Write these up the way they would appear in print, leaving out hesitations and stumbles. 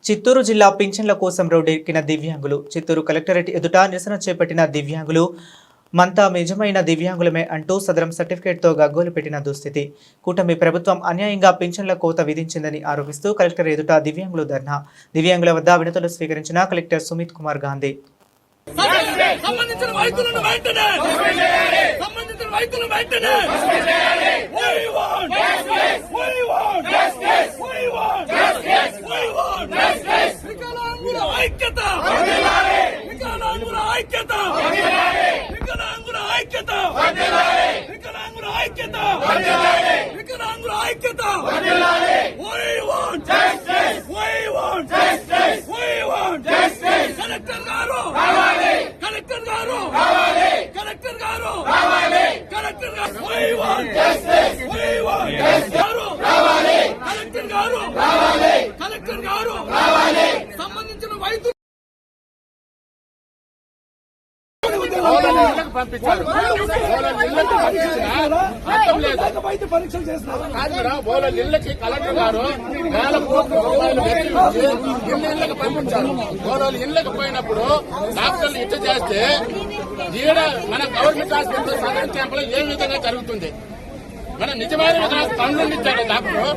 చిత్తూరు జిల్లా పింఛన్ల కోసం రోడ్డెక్కిన దివ్యాంగులు. చిత్తూరు కలెక్టరేట్ ఎదుట నిరసన చేపట్టిన దివ్యాంగులు మంతా నిజమైన దివ్యాంగులమే అంటూ సదరం సర్టిఫికేట్తో గగ్గోలు పెట్టిన దుస్థితి. కూటమి ప్రభుత్వం అన్యాయంగా పింఛన్ల కోత విధించిందని ఆరోపిస్తూ కలెక్టర్ ఎదుట దివ్యాంగులు ధర్నా. దివ్యాంగుల వద్ద వినతులు స్వీకరించిన కలెక్టర్ సుమిత్ కుమార్ గాంధీ. పంపించారు ఇళ్ళకి కలెక్టర్ గారు వేల కోట్ల రూపాయలు ఇళ్ళకి పంపించారు. ఇళ్ళకి పోయినప్పుడు డాక్టర్లు ఇట్ట చేస్తే ఈడ మన గవర్నమెంట్ హాస్పిటల్ సదరన్ క్యాంప్ లో ఏ విధంగా జరుగుతుంది? మన నిజమైన పనులు ఇచ్చాడు డాక్టర్.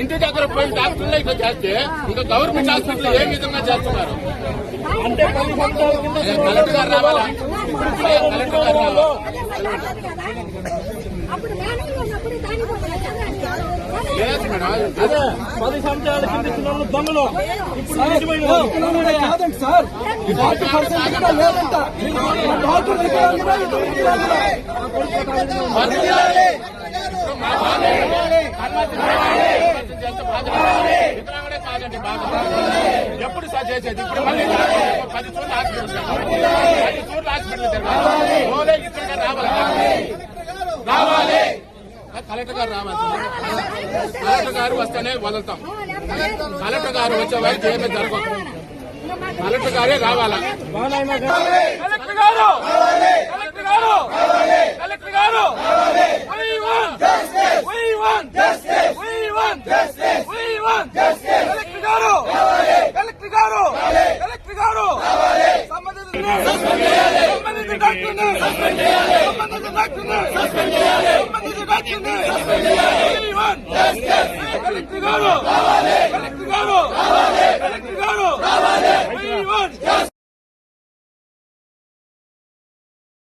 ఇంటి దగ్గర పోయిన డాక్టర్లు ఇట్లా చేస్తే ఇంకా గవర్నమెంట్ హాస్పిటల్ ఏ విధంగా చేస్తున్నారు? అంటే కలెక్టర్ గారు రావాలా? కలెక్టర్ గారు రావాలా? లేదు మేడం, అదే 10 సంవత్సరాల కింద దొంగలు కాదండి సార్. ఎప్పుడు సార్ చేసేది? ఇప్పుడు మళ్ళీ 10 చోట్ల హాస్పిటల్ ఇక్కడ రావాలి. కలెక్టర్ గారు రావాలి. కలెక్టర్ గారు వస్తేనే వదులుతాం. కలెక్టర్ గారు వచ్చే వరకు ఏమీ జరగదు. కలెక్టర్ గారే రావాలా? కలెక్టర్ గారు కలెక్టర్ గారు కలెక్టర్ గారు కలెక్టర్ గారు కలెక్టర్ గారు సంబంధిత డాక్టర్ని కలెక్టర్ గారు